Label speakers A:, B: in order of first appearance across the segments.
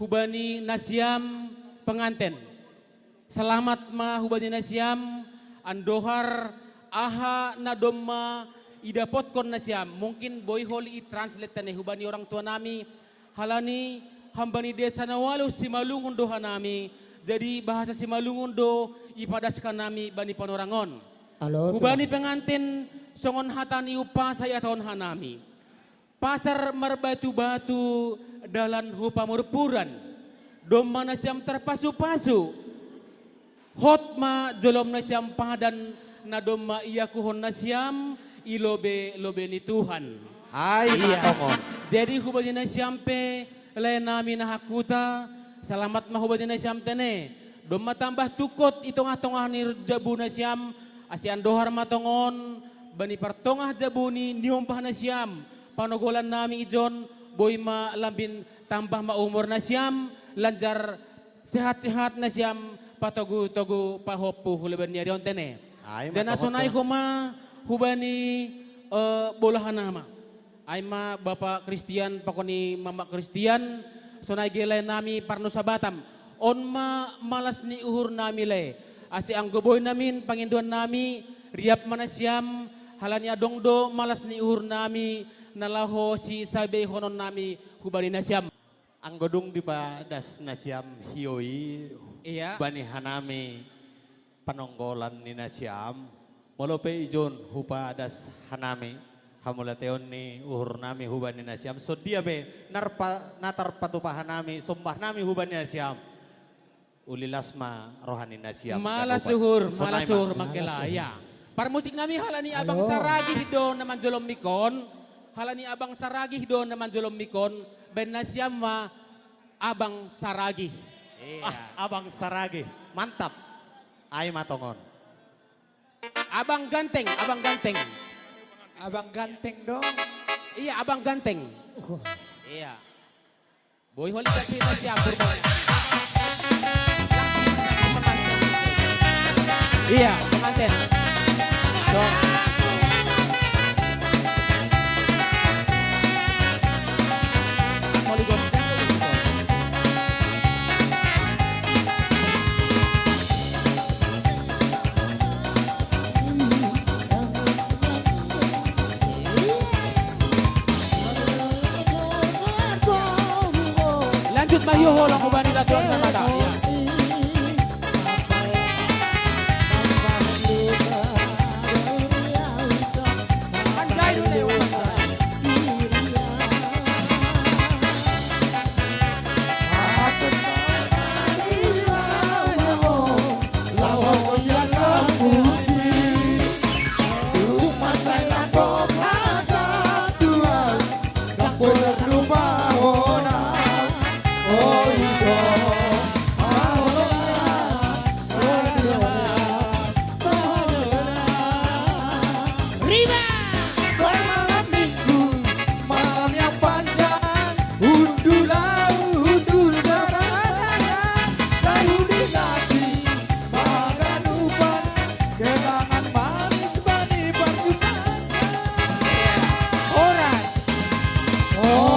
A: hubani nasiam penganten. Selamat ma hubani nasiam andohar aha nadomma idapotkon nasiam. Mungkin boy holy translate tane hubani orang tua nami halani hambani desa nawalu simalungun doha nami. Jadi bahasa simalungun do ipadaskan nami bani panorangon. Hubani pengantin songon hatani upa saya tahun hanami. Pasar merbatu-batu dalan hupa murpuran. Domma nasiam terpasu-pasu. Hotma jolom nasiam padan na domma iyakuhon nasiam ilobe ni Tuhan.
B: Ay,
A: Iya.
B: matokon.
A: Jadi hubani nasiam pe nami nahakuta. Selamat mahubani nasiam tene. Domma tambah tukot itong-atongah ni jabu nasiam. Asian dohar matongon bani partongah jabuni niumpah nasiam panogolan nami ijon boy ma lambin tambah ma umur nasiam lanjar sehat-sehat nasiam patogu-togu pahopu huleban niya dion tene.
B: Ay,
A: Dan asonay ko ma hubani bolahan nama. Ay ma Bapak Kristian pakoni Mama Kristian sonay gilay nami parno sa Batam. On ma malas ni uhur nami le. Asi ang goboy namin, Panginduan nami, riap manasyam, halani adongdo, malas ni uhur nami, nalaho si sabe honon nami, hubani nasyam.
B: Ang godong di pa das nasiam hioi
A: Iya.
B: bani hanami panonggolan ni nasiam. Molope ijon hupa das hanami hamulateon ni uhur nami hubani nasiam. So dia be natar patupahan nami sumpah nami hubani nasiam. Ulilasma rohani nasiam.
A: Malas suhur makilaya. Para musik nami halani abang saragi hido naman jolom mikon, halani abang saragi hido naman jolom mikon, ben nasyam ma abang saragi. Iya.
B: Abang saragi, mantap. Ay matongon.
A: Abang ganteng, abang ganteng.
C: Abang ganteng dong.
A: Iya, abang ganteng. Iya. Boy holi kasi nasyam. Iya, pengantin. So. Polygon. Lanjut mayuho lang ko ba nila doon na mata? Iya.
C: Oh.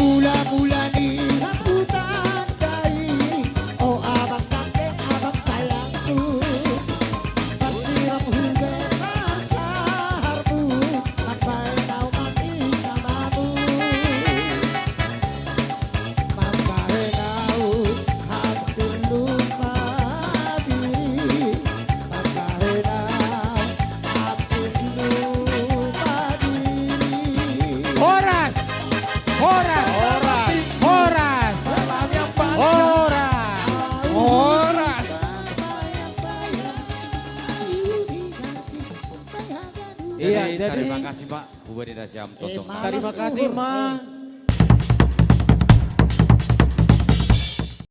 D: Mula-mula di rambutan dahi, oh abang ganteng, abang sayangku. Bersiram hube rasa harbu, sampai kau mati namamu. Sampai kau hampir lupa diri, sampai kau hampir lupa diri.
A: Horas. Horas. Horas.
C: Salam yang banyak.
A: Horas.
C: Horas.
A: Iya,
E: Jadi
A: jadi
E: terima kasih Pak Bupati Nasyam Tosong.
D: malas
A: terima kasih
D: uhur.
A: Ma.